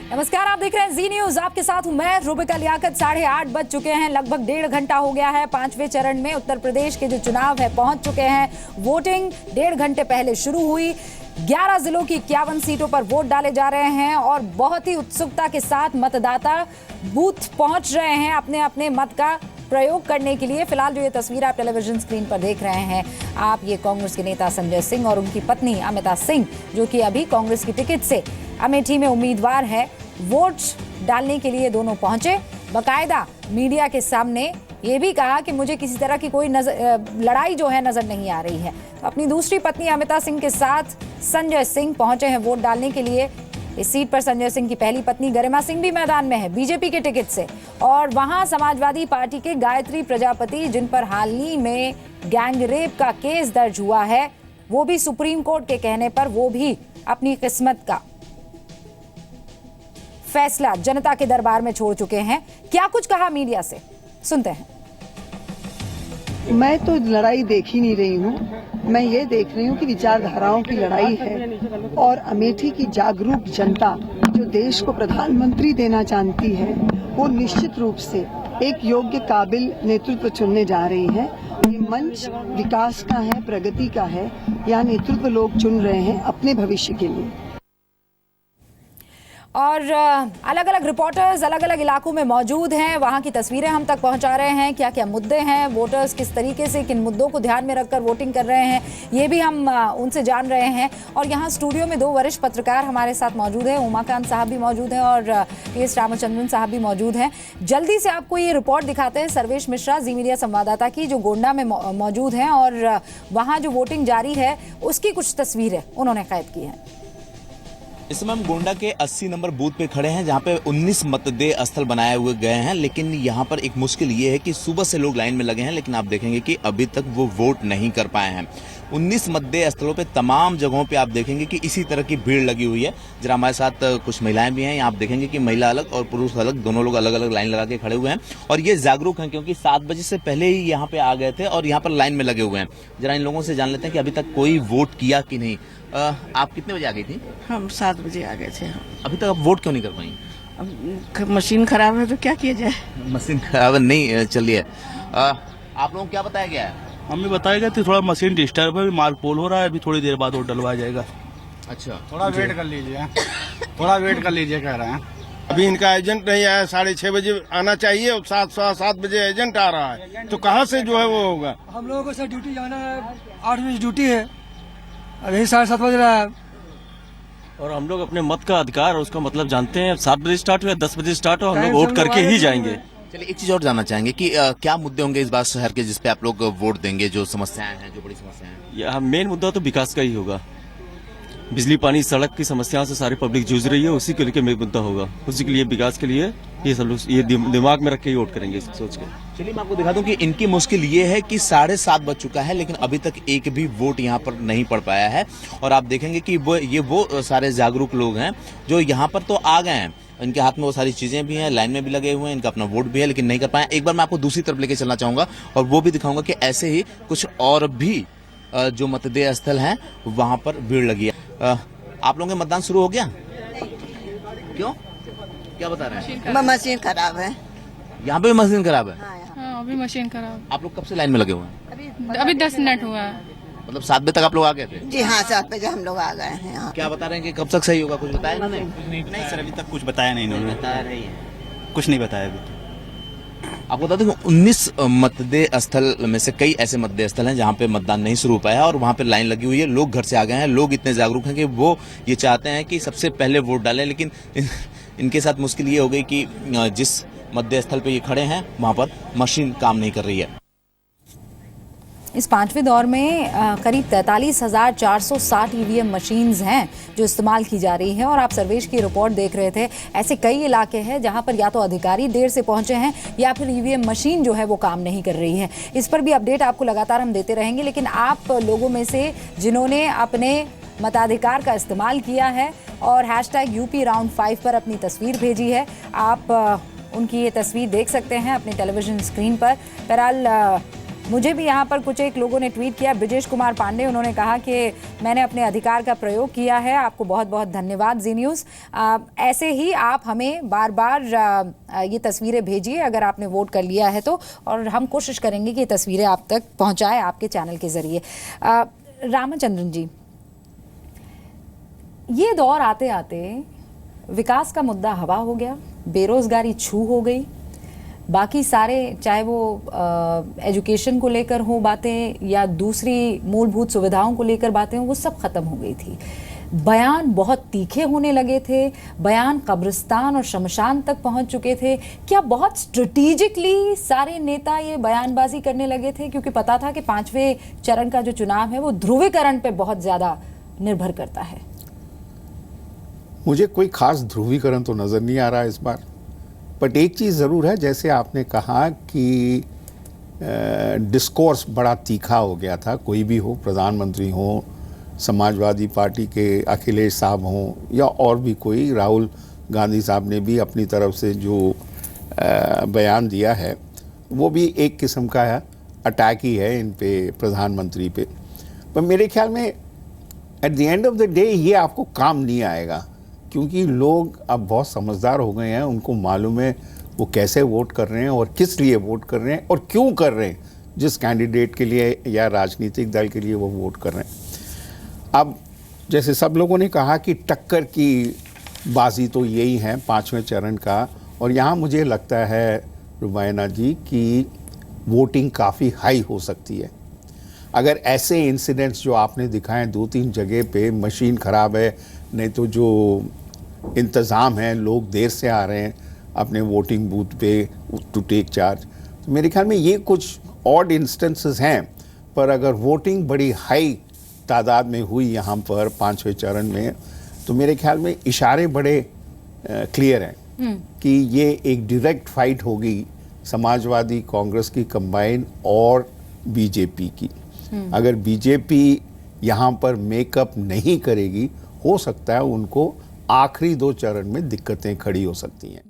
नमस्कार, आप देख रहे हैं जी न्यूज। आपके साथ हूं मैं रुबिका लियाकत। 8:30 बज चुके हैं, लगभग 1.5 घंटा हो गया है। 5वें चरण में उत्तर प्रदेश के जो चुनाव है पहुंच चुके हैं। वोटिंग 1.5 घंटे पहले शुरू हुई। 11 जिलों की 51 सीटों पर वोट डाले जा रहे हैं और बहुत ही उत्सुकता के साथ मतदाता बूथ पहुंच रहे हैं अपने अपने मत का प्रयोग करने के लिए। फिलहाल जो ये तस्वीर आप टेलीविजन स्क्रीन पर देख रहे हैं आप, ये कांग्रेस के नेता संजय सिंह और उनकी पत्नी अमिता सिंह, जो कि अभी कांग्रेस की टिकट से अमेठी में उम्मीदवार है, वोट डालने के लिए दोनों पहुंचे। बाकायदा मीडिया के सामने ये भी कहा कि मुझे किसी तरह की कोई लड़ाई जो है नजर नहीं आ रही है। तो अपनी दूसरी पत्नी अमिता सिंह के साथ संजय सिंह पहुंचे हैं वोट डालने के लिए। इस सीट पर संजय सिंह की पहली पत्नी गरिमा सिंह भी मैदान में है बीजेपी के टिकट से, और वहां समाजवादी पार्टी के गायत्री प्रजापति, जिन पर हाल ही में गैंगरेप का केस दर्ज हुआ है, वो भी सुप्रीम कोर्ट के कहने पर वो भी अपनी किस्मत का फैसला जनता के दरबार में छोड़ चुके हैं। क्या कुछ कहा मीडिया से, सुनते हैं। मैं तो लड़ाई देख ही नहीं रही हूँ, मैं ये देख रही हूँ कि विचारधाराओं की लड़ाई है और अमेठी की जागरूक जनता जो देश को प्रधानमंत्री देना जानती है, वो निश्चित रूप से एक योग्य काबिल नेतृत्व चुनने जा रही है। ये मंच विकास का है, प्रगति का है। यहाँ नेतृत्व लोग चुन रहे हैं अपने भविष्य के लिए। और अलग अलग रिपोर्टर्स अलग अलग इलाकों में मौजूद हैं, वहां की तस्वीरें हम तक पहुंचा रहे हैं। क्या क्या मुद्दे हैं, वोटर्स किस तरीके से किन मुद्दों को ध्यान में रखकर वोटिंग कर रहे हैं, ये भी हम उनसे जान रहे हैं। और यहाँ स्टूडियो में 2 वरिष्ठ पत्रकार हमारे साथ मौजूद हैं। उमाकांत साहब भी मौजूद हैं और PS रामचंद्रन साहब भी मौजूद हैं। जल्दी से आपको ये रिपोर्ट दिखाते हैं सर्वेश मिश्रा, जी मीडिया संवाददाता की, जो गोंडा में मौजूद हैं और वहाँ जो वोटिंग जारी है उसकी कुछ तस्वीरें उन्होंने कैद की हैं। इस समय हम गोंडा के 80 नंबर बूथ पे खड़े हैं, जहां पे 19 मतदेय स्थल बनाए हुए गए हैं। लेकिन यहां पर एक मुश्किल ये है कि सुबह से लोग लाइन में लगे हैं, लेकिन आप देखेंगे कि अभी तक वो वोट नहीं कर पाए हैं। 19 मतदेय स्थलों पे तमाम जगहों पे आप देखेंगे कि इसी तरह की भीड़ लगी हुई है। जरा हमारे साथ कुछ महिलाएं भी हैं, यहाँ आप देखेंगे कि महिला अलग और पुरुष अलग, दोनों लोग अलग अलग लाइन लगा के खड़े हुए हैं और ये जागरूक हैं क्योंकि 7 बजे से पहले ही यहाँ पे आ गए थे और यहाँ पर लाइन में लगे हुए हैं। जरा इन लोगों से जान लेते हैं कि अभी तक कोई वोट किया कि नहीं। आप कितने बजे आ गई थी? हम 7 बजे आ गए थे। अभी तक आप वोट क्यों नहीं कर पाई? अब मशीन खराब है तो क्या किया जाए। मशीन खराब नहीं चल है। आप लोगों को क्या बताया गया है? हमें बताया गया था थोड़ा मशीन डिस्टर्ब है, माल पोल हो रहा है, अभी थोड़ी देर बाद वोट डलवाया जाएगा। अच्छा, थोड़ा वेट कर लीजिए, थोड़ा वेट कर लीजिए कह रहे हैं। अभी इनका एजेंट नहीं आया, 6:30 बजे आना चाहिए और 7 बजे एजेंट आ रहा है, तो कहाँ से जो है वो होगा। हम लोगों को सर ड्यूटी जाना है, 8 बजे ड्यूटी है, अभी 7:30 बज रहा है। और हम लोग अपने मत का अधिकार उसका मतलब जानते हैं। 7 बजे स्टार्ट हुआ, 10 बजे स्टार्ट हो, हम लोग वोट करके ही जाएंगे। चलिए, एक चीज और जानना चाहेंगे कि क्या मुद्दे होंगे इस बार शहर के जिसपे आप लोग वोट देंगे, जो समस्याएं हैं, जो बड़ी समस्याएं हैं? यह मेन मुद्दा तो विकास का ही होगा। बिजली, पानी, सड़क की समस्याओं से सारी पब्लिक जूझ रही है, उसी के लिए मेन मुद्दा होगा। उसी के लिए विकास के लिए ये सब लोग ये दिमाग में रख के ही वोट करेंगे सोच के। चलिए, मैं आपको दिखा दूं कि इनकी मुश्किल ये है कि 7:30 बज चुका है लेकिन अभी तक एक भी वोट यहाँ पर नहीं पड़ पाया है। और आप देखेंगे कि वो सारे जागरूक लोग हैं जो यहाँ पर तो आ गए हैं, इनके हाथ में वो सारी चीजें भी हैं, लाइन में भी लगे हुए हैं, इनका अपना वोट भी है लेकिन नहीं कर पाए। एक बार मैं आपको दूसरी तरफ लेके चलना चाहूंगा और वो भी दिखाऊंगा कि ऐसे ही कुछ और भी जो मतदेय स्थल हैं वहां पर भीड़ लगी है। आप लोगों का मतदान शुरू हो गया? क्यों, क्या बता रहे हैं? मशीन खराब है। यहाँ पे भी मशीन खराब है? हाँ, अभी मशीन खराब। आप लोग कब से लाइन में लगे हुए हैं? अभी 10 मिनट हुआ है। मतलब 7 बजे तक आप लोग आ गए थे? जी हाँ, 7 बजे हम लोग आ गए हैं यहाँ। क्या बता रहे हैं कि कब तक सही होगा, कुछ बताया ना? नहीं सर, अभी तक कुछ बताया नहीं इन्होंने। बता रही है, कुछ नहीं बताया अभी। आपको बता दें 19 मतदेय स्थल में से कई ऐसे मतदेय स्थल हैं जहां पे मतदान नहीं शुरू हो पाया और वहां पे लाइन लगी हुई है। लोग घर से आ गए हैं, लोग इतने जागरूक हैं कि वो ये चाहते हैं कि सबसे पहले वोट डालें। लेकिन इनके साथ मुश्किल ये हो गई कि जिस मतदेय स्थल पे ये खड़े हैं वहां पर मशीन काम नहीं कर रही है। इस 5वें दौर में करीब 43,460 EVM मशीन्स हैं जो इस्तेमाल की जा रही है। और आप सर्वेश की रिपोर्ट देख रहे थे, ऐसे कई इलाके हैं जहां पर या तो अधिकारी देर से पहुंचे हैं या फिर EVM मशीन जो है वो काम नहीं कर रही है। इस पर भी अपडेट आपको लगातार हम देते रहेंगे। लेकिन आप लोगों में से जिन्होंने अपने मताधिकार का इस्तेमाल किया है और #UP राउंड 5 पर अपनी तस्वीर भेजी है, आप उनकी ये तस्वीर देख सकते हैं अपने टेलीविजन स्क्रीन पर। बहरहाल मुझे भी यहाँ पर कुछ एक लोगों ने ट्वीट किया। ब्रिजेश कुमार पांडे, उन्होंने कहा कि मैंने अपने अधिकार का प्रयोग किया है। आपको बहुत बहुत धन्यवाद जी न्यूज़। ऐसे ही आप हमें बार बार ये तस्वीरें भेजिए अगर आपने वोट कर लिया है तो, और हम कोशिश करेंगे कि ये तस्वीरें आप तक पहुँचाएँ आपके चैनल के ज़रिए। रामचंद्रन जी, ये दौर आते आते विकास का मुद्दा हवा हो गया, बेरोजगारी छू हो गई, बाकी सारे चाहे वो एजुकेशन को लेकर हो बातें या दूसरी मूलभूत सुविधाओं को लेकर बातें हो, वो सब खत्म हो गई थी। बयान बहुत तीखे होने लगे थे, बयान कब्रिस्तान और शमशान तक पहुंच चुके थे। क्या बहुत स्ट्रेटेजिकली सारे नेता ये बयानबाजी करने लगे थे क्योंकि पता था कि 5वें चरण का जो चुनाव है वो ध्रुवीकरण पे बहुत ज्यादा निर्भर करता है? मुझे कोई खास ध्रुवीकरण तो नज़र नहीं आ रहा इस बार, बट एक चीज़ ज़रूर है, जैसे आपने कहा कि डिस्कोर्स बड़ा तीखा हो गया था। कोई भी हो, प्रधानमंत्री हो, समाजवादी पार्टी के अखिलेश साहब हों या और भी कोई, राहुल गांधी साहब ने भी अपनी तरफ से जो बयान दिया है वो भी एक किस्म का अटैक ही है इन पे, प्रधानमंत्री पे। पर मेरे ख्याल में at the end of the day ये आपको काम नहीं आएगा, क्योंकि लोग अब बहुत समझदार हो गए हैं। उनको मालूम है वो कैसे वोट कर रहे हैं और किस लिए वोट कर रहे हैं और क्यों कर रहे हैं, जिस कैंडिडेट के लिए या राजनीतिक दल के लिए वो वोट कर रहे हैं। अब जैसे सब लोगों ने कहा कि टक्कर की बाजी तो यही है 5वें चरण का, और यहाँ मुझे लगता है रुबाइना जी कि वोटिंग काफ़ी हाई हो सकती है। अगर ऐसे इंसिडेंट्स जो आपने दिखाए 2-3 जगह पे, मशीन ख़राब है, नहीं तो जो इंतज़ाम है, लोग देर से आ रहे हैं अपने वोटिंग बूथ पे टू टेक चार्ज, तो मेरे ख्याल में ये कुछ ऑड इंस्टेंसेस हैं। पर अगर वोटिंग बड़ी हाई तादाद में हुई यहाँ पर 5वें चरण में, तो मेरे ख्याल में इशारे बड़े क्लियर हैं कि ये एक डायरेक्ट फाइट होगी समाजवादी कांग्रेस की कंबाइन और बीजेपी की। अगर बीजेपी यहाँ पर मेकअप नहीं करेगी, हो सकता है उनको आखिरी 2 चरण में दिक्कतें खड़ी हो सकती हैं।